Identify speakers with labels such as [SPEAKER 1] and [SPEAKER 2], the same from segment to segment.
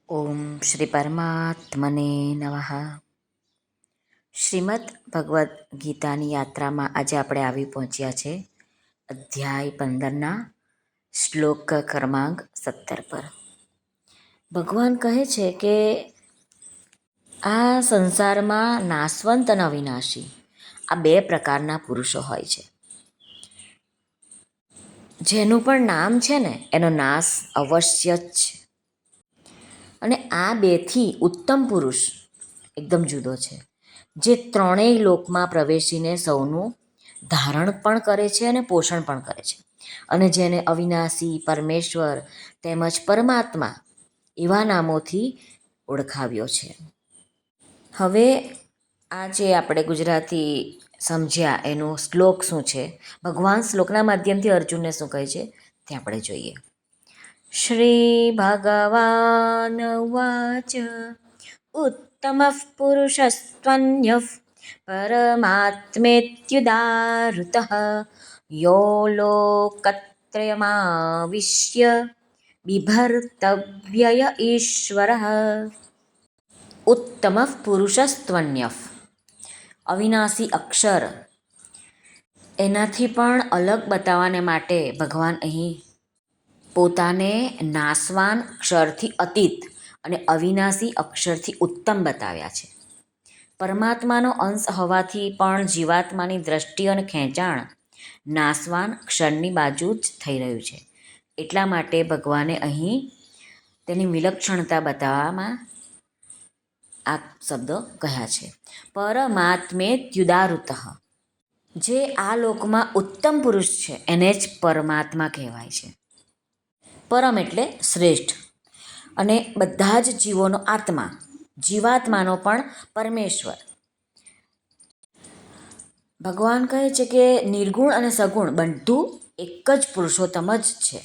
[SPEAKER 1] ઓમ શ્રી પરમાત્મને નમઃ. શ્રીમદ ભગવદ્ ગીતાની યાત્રામાં આજે આપણે આવી પહોંચ્યા છે અધ્યાય 15ના શ્લોક ક્રમાંક 17 પર. ભગવાન કહે છે કે આ સંસારમાં નાશવંત અને અવિનાશી આ બે પ્રકારના પુરુષો હોય છે. જેનું પણ નામ છે ને એનો નાશ અવશ્ય જ છે. અને આ બેથી ઉત્તમ પુરુષ એકદમ જુદો છે, જે ત્રણેય લોકમાં પ્રવેશીને સૌનું ધારણ પણ કરે છે અને પોષણ પણ કરે છે, અને જેને અવિનાશી, પરમેશ્વર તેમજ પરમાત્મા એવા નામોથી ઓળખાવ્યો છે. હવે આ જે આપણે ગુજરાતી સમજ્યા એનો શ્લોક શું છે, ભગવાન શ્લોકના માધ્યમથી અર્જુનને શું કહે છે તે આપણે જોઈએ. શ્રી ભગવાન ઉવાચ ઉત્તમઃ પુરુષસ્ત્વન્યઃ પરમાત્મેત્યુદાહૃતઃ યો લોકત્રયમાવિશ્ય બિભર્તવ્યય ઈશ્વરઃ. ઉત્તમઃ પુરુષસ્ત્વન્યઃ, અવિનાશી અક્ષર, એનાથી પણ અલગ બતાવવાને માટે ભગવાન અહીં પોતાને નાશવાન અક્ષરથી અતીત અને અવિનાશી અક્ષરથી ઉત્તમ બતાવ્યા છે. પરમાત્માનો અંશ હોવાથી પણ જીવાત્માની દ્રષ્ટિ અને ખેંચાણ નાશવાન અક્ષરની બાજુ જ થઈ રહ્યું છે. એટલા માટે ભગવાને અહીં તેની વિલક્ષણતા બતાવવામાં આ શબ્દો કહ્યા છે. પરમાત્મેત્યુદાહૃતઃ, જે આ લોકમાં ઉત્તમ પુરુષ છે એને જ પરમાત્મા કહેવાય છે. પરમ એટલે શ્રેષ્ઠ, અને બધા જ જીવોનો આત્મા, જીવાત્માનો પણ પરમેશ્વર. ભગવાન કહે છે કે નિર્ગુણ અને સગુણ બધું એક જ પુરુષોત્તમ જ છે.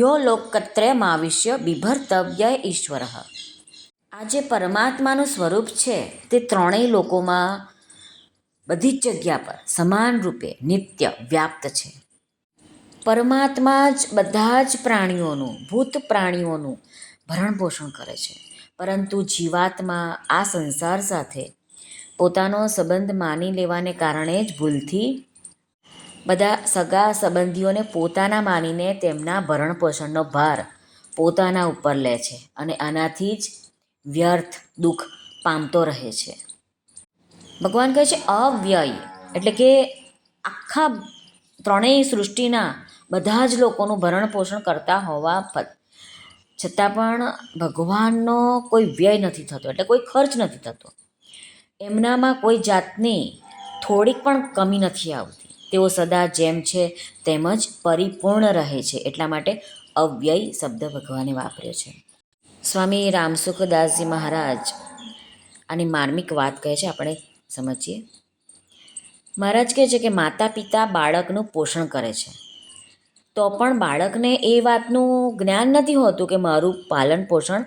[SPEAKER 1] યો લોકત્રયમાવિશ્ય બિભર્તવ્ય ઈશ્વરઃ, આ જે પરમાત્માનું સ્વરૂપ છે તે ત્રણેય લોકોમાં બધી જ જગ્યા પર સમાન રૂપે નિત્ય વ્યાપ્ત છે. પરમાત્મા જ બધા જ પ્રાણીઓનું, ભૂત પ્રાણીઓનું ભરણ પોષણ કરે છે, પરંતુ જીવાત્મા આ સંસાર સાથે પોતાનો સંબંધ માની લેવાને કારણે જ ભૂલથી બધા સગા સંબંધીઓને પોતાના માનીને તેમના ભરણ પોષણનો ભાર પોતાના ઉપર લે છે, અને આનાથી જ વ્યર્થ દુઃખ પામતો રહે છે. ભગવાન કહે છે અવ્યય એટલે કે આખા ત્રણેય સૃષ્ટિના બધા જ લોકોનું ભરણ પોષણ કરતા હોવા છતાં પણ ભગવાનનો કોઈ વ્યય નથી થતો, એટલે કોઈ ખર્ચ નથી થતો. એમનામાં કોઈ જાતની થોડીક પણ કમી નથી આવતી. તેઓ સદા જેમ છે તેમ જ પરિપૂર્ણ રહે છે. એટલા માટે અવ્યય શબ્દ ભગવાને વાપર્યો છે. સ્વામી રામસુખદાસજી મહારાજ આની માર્મિક વાત કહે છે, આપણે સમજીએ. મહારાજ કહે છે કે માતા પિતા બાળકનું પોષણ કરે છે, તો પણ બાળકને એ વાતનું જ્ઞાન નથી હોતું કે મારું પાલન પોષણ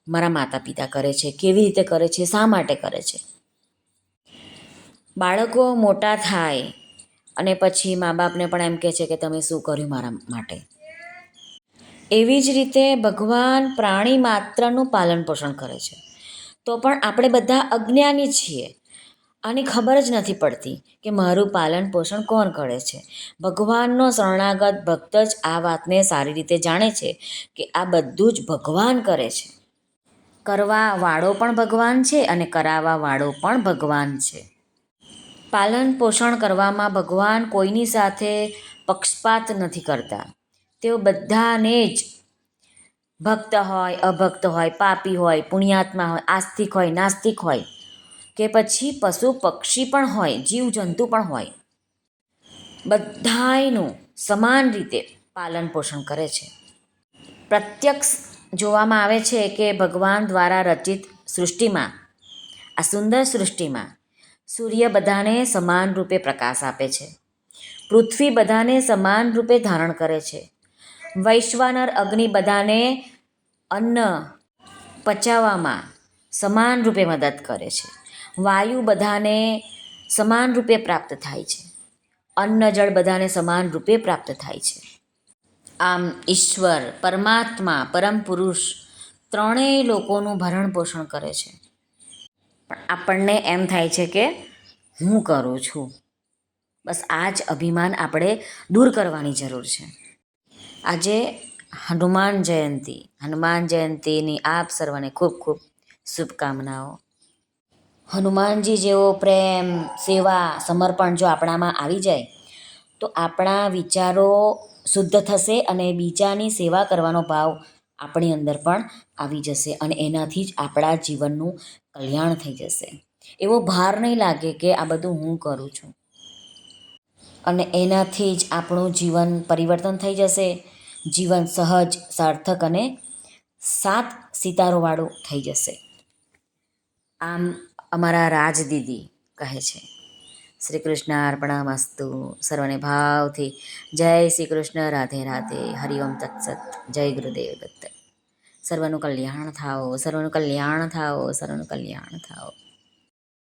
[SPEAKER 1] મારા માતા પિતા કરે છે, કેવી રીતે કરે છે, શા માટે કરે છે. બાળકો મોટા થાય અને પછી મા બાપને પણ એમ કહે છે કે તમે શું કર્યું મારા માટે. એવી જ રીતે ભગવાન પ્રાણી માત્રનું પાલન પોષણ કરે છે, તો પણ આપણે બધા અજ્ઞાની છીએ. આની ખબર જ નથી પડતી કે મારું પાલન પોષણ કોણ કરે છે. ભગવાનનો શરણાગત ભક્ત જ આ વાતને સારી રીતે જાણે છે કે આ બધું જ ભગવાન કરે છે. કરવા વાળો પણ ભગવાન છે અને કરાવવા વાળો પણ ભગવાન છે. પાલન પોષણ કરવામાં ભગવાન કોઈની સાથે પક્ષપાત નથી કરતા. તેઓ બધાને જ, ભક્ત હોય, અભક્ત હોય, પાપી હોય, પુણ્યાત્મા હોય, આસ્તિક હોય, નાસ્તિક હોય, કે પછી પશુ પક્ષી પણ હોય, જીવજંતુ પણ હોય, બધાયનું સમાન રીતે પાલન પોષણ કરે છે. પ્રત્યક્ષ જોવામાં આવે છે કે ભગવાન દ્વારા રચિત સૃષ્ટિમાં, આ સુંદર સૃષ્ટિમાં સૂર્ય બધાને સમાન રૂપે પ્રકાશ આપે છે, પૃથ્વી બધાને સમાન રૂપે ધારણ કરે છે, વૈશ્વાનર અગ્નિ બધાને અન્ન પચાવવામાં સમાન રૂપે મદદ કરે છે, વાયુ બધાને સમાન રૂપે પ્રાપ્ત થાય છે, અન્ન જળ બધાને સમાન રૂપે પ્રાપ્ત થાય છે. આમ ઈશ્વર, પરમાત્મા, પરમ પુરુષ ત્રણેય લોકોનું ભરણ પોષણ કરે છે. પણ આપણને એમ થાય છે કે હું કરું છું. બસ આ જ અભિમાન આપણે દૂર કરવાની જરૂર છે. આજે હનુમાન જયંતીની આપ સર્વને ખૂબ ખૂબ શુભકામનાઓ. હનુમાનજી જેવો પ્રેમ, સેવા, સમર્પણ જો આપણામાં આવી જાય તો આપણા વિચારો શુદ્ધ થશે અને બીજાની સેવા કરવાનો ભાવ આપણી અંદર પણ આવી જશે અને એનાથી જ આપણા જીવનનું કલ્યાણ થઈ જશે. એવો ભાર નહીં લાગે કે આ બધું હું કરું છું, અને એનાથી જ આપણું જીવન પરિવર્તન થઈ જશે. જીવન સહજ, સાર્થક અને સાત સિતારોવાળું થઈ જશે. આમ અમારા રાજદીદી કહે છે. શ્રી કૃષ્ણ અર્પણમસ્તુ. સર્વને ભાવથી જય શ્રી કૃષ્ણ. રાધે રાધે. હરિઓમ તત્સત. જય ગુરુદેવ દત્ત. સર્વનું કલ્યાણ થાઓ, સર્વનું કલ્યાણ થાઓ, સર્વનું કલ્યાણ થાઓ.